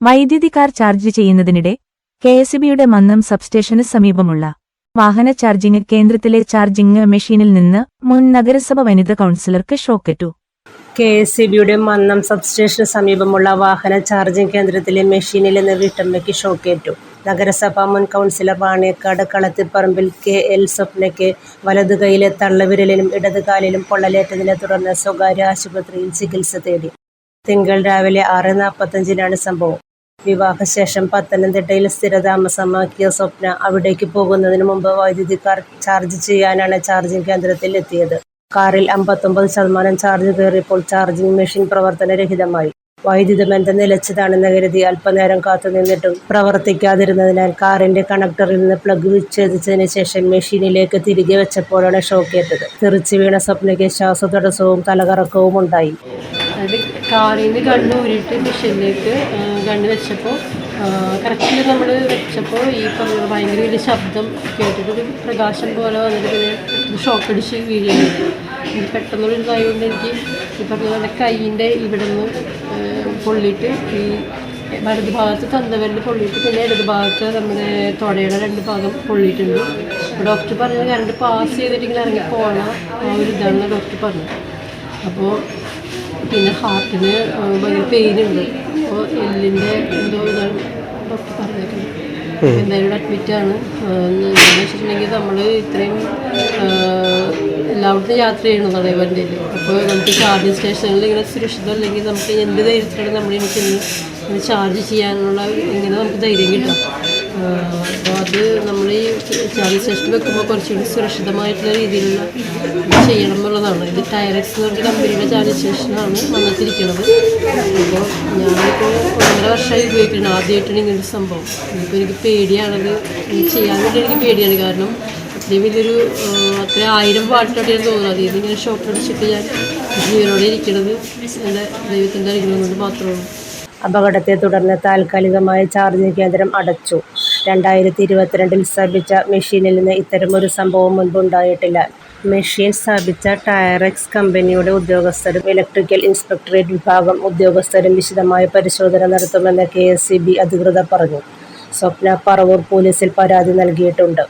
വൈദ്യുതി car charge ചെയ്യുന്നതിനിടെ കെഎസ്ഇബിയുടെ മന്നം സബ്സ്റ്റേഷന് സമീപമുള്ള വാഹന ചാർജിംഗ് കേന്ദ്രത്തിലെ ചാർജിംഗ് മെഷീനിൽ നിന്ന് മുൻ നഗരസഭ വനിതാ കൗൺസിലർക്ക് ഷോക്കേറ്റു. കെഎസ്ഇബിയുടെ മന്നം സബ്സ്റ്റേഷന് സമീപമുള്ള വാഹന ചാർജിംഗ് കേന്ദ്രത്തിലെ മെഷീനിൽ നിന്ന് വീട്ടമ്മയ്ക്ക് ഷോക്കേറ്റു. നഗരസഭാ മുൻ കൗൺസിലർ വാണിയക്കാട് കളത്തിപ്പറമ്പിൽ കെ.എൽ. സ്വപ്നയ്ക്ക് വലതു കൈയിലെ തള്ളവിരലിലും ഇടതു കാലിലും പൊള്ളലേറ്റതിനെ തുടർന്ന് സ്വകാര്യ ആശുപത്രിയിൽ ചികിത്സ തേടി. തിങ്കൾ രാവിലെ 6:45 സംഭവം. വിവാഹശേഷം പത്തനംതിട്ടയിൽ സ്ഥിരതാമസമാക്കിയ സ്വപ്ന അവിടേക്ക് പോകുന്നതിന് മുമ്പ് വൈദ്യുതി കാർ ചാർജ് ചെയ്യാനാണ് ചാർജിംഗ് കേന്ദ്രത്തിൽ എത്തിയത്. കാറിൽ 59% ചാർജ് കയറിയപ്പോൾ ചാർജിംഗ് മെഷീൻ പ്രവർത്തനരഹിതമായി. വൈദ്യുത ബന്ധം നിലച്ചതാണെന്ന് കരുതി അല്പനേരം കാത്തുനിന്നിട്ടും പ്രവർത്തിക്കാതിരുന്നതിനാൽ കാറിന്റെ കണക്ടറിൽ നിന്ന് പ്ലഗ് വിച്ഛേദിച്ചതിന് ശേഷം മെഷീനിലേക്ക് തിരികെ വെച്ചപ്പോഴാണ് ഷോക്കേറ്റത്. തെറിച്ചു വീണ സ്വപ്നയ്ക്ക് ശ്വാസതടസ്സവും തലകറക്കവും ഉണ്ടായി. കാറിൽ നിന്ന് കണ്ണ് ഊരിയിട്ട് മെഷീനിലേക്ക് കണ്ണ് വെച്ചപ്പോൾ കറക്റ്റിൽ നമ്മൾ വെച്ചപ്പോൾ ഈ പറഞ്ഞ ഭയങ്കര വലിയ ശബ്ദം കേട്ടിട്ടൊരു പ്രകാശം പോലെ വന്നിട്ട് പിന്നെ ഷോക്കടിച്ച് വീഴുകയാണ്. എനിക്ക് പെട്ടെന്നുള്ളൊരു കൈ കൊണ്ട് എനിക്ക് ഈ പറഞ്ഞ പോലെ കൈയിൻ്റെ ഇവിടെ നിന്ന് പൊള്ളിയിട്ട് ഈ വലത് ഭാഗത്ത് തന്തവരിൽ പൊള്ളിയിട്ട് പിന്നെ ഇടത് ഭാഗത്ത് നമ്മുടെ തൊടയുടെ 2 ഭാഗം പൊള്ളിയിട്ടുണ്ട്. ഡോക്ടർ പറഞ്ഞത് കറണ്ട് പാസ് ചെയ്തിട്ട് ഇങ്ങനെ ഇറങ്ങി പോകണ ആ ഒരു ഇതാണെന്ന് ഡോക്ടർ പറഞ്ഞു. അപ്പോൾ പിന്നെ ഹാർട്ടിന് ഭയങ്കര പെയിനുണ്ട്. അപ്പോൾ എല്ലിൻ്റെ എന്തോ ഇതാണ് ഡോക്ടർ പറഞ്ഞേക്കുന്നത്. എന്തായാലും അഡ്മിറ്റാണ്. എന്താണെന്ന് വെച്ചിട്ടുണ്ടെങ്കിൽ നമ്മൾ ഇത്രയും എല്ലായിടത്തും യാത്ര ചെയ്യണതാണ് വണ്ടിയിൽ. അപ്പോൾ നമുക്ക് ചാർജിങ് സ്റ്റേഷനിൽ ഇങ്ങനെ സുരക്ഷിതം അല്ലെങ്കിൽ നമുക്ക് എന്ത് ധൈര്യത്തിലാണ് നമ്മളിങ്ങനെ ചെന്ന് ചാർജ് ചെയ്യാനുള്ള ഇങ്ങനെ നമുക്ക് ധൈര്യം കിട്ടും. അപ്പോൾ അത് നമ്മൾ ഈ ചാർജിങ് സ്റ്റേഷനിൽ വെക്കുമ്പോൾ കുറച്ചുകൂടി സുരക്ഷിതമായിട്ടുള്ള രീതിയിലുള്ള ചെയ്യണം എന്നുള്ളതാണ്. ഇത് ടയറക്സ് എന്ന് പറഞ്ഞ കമ്പനിയുടെ ചാർജിങ് സ്റ്റേഷനാണ് വന്നിട്ടിരിക്കുന്നത്. അപ്പോൾ ഞാനിപ്പോൾ 1.5 വർഷമായി ഉപയോഗിക്കുന്നത്. ആദ്യമായിട്ടാണ് ഇങ്ങനൊരു സംഭവം. ഇപ്പോൾ എനിക്ക് പേടിയാണത് ചെയ്യാൻ വേണ്ടി. എനിക്ക് പേടിയാണ്. കാരണം അത്രയും വലിയൊരു അത്ര 1000 വാട്ടിലോട്ടാണ് തോന്നുന്നത്. അതിൽ നിന്ന് ഇങ്ങനെ ഷോക്ക് അടിച്ചിട്ട് ഞാൻ ജീവനോടെ ഇരിക്കുന്നത് എൻ്റെ ദൈവത്തിൻ്റെ അനുഗ്രഹം കൊണ്ട് മാത്രമാണ്. അപകടത്തെ തുടർന്ന് താൽക്കാലികമായ ചാർജിംഗ് കേന്ദ്രം അടച്ചു. 2022 സ്ഥാപിച്ച മെഷീനിൽ നിന്ന് ഇത്തരമൊരു സംഭവം മുൻപുണ്ടായിട്ടില്ല. മെഷീൻ സ്ഥാപിച്ച ടയറക്സ് കമ്പനിയുടെ ഉദ്യോഗസ്ഥരും ഇലക്ട്രിക്കൽ ഇൻസ്പെക്ടറേറ്റ് വിഭാഗം ഉദ്യോഗസ്ഥരും വിശദമായ പരിശോധന നടത്തുമെന്ന് കെഎസ്ഇബി അധികൃതർ പറഞ്ഞു. സ്വപ്ന പറവൂർ പോലീസിൽ പരാതി നൽകിയിട്ടുണ്ട്.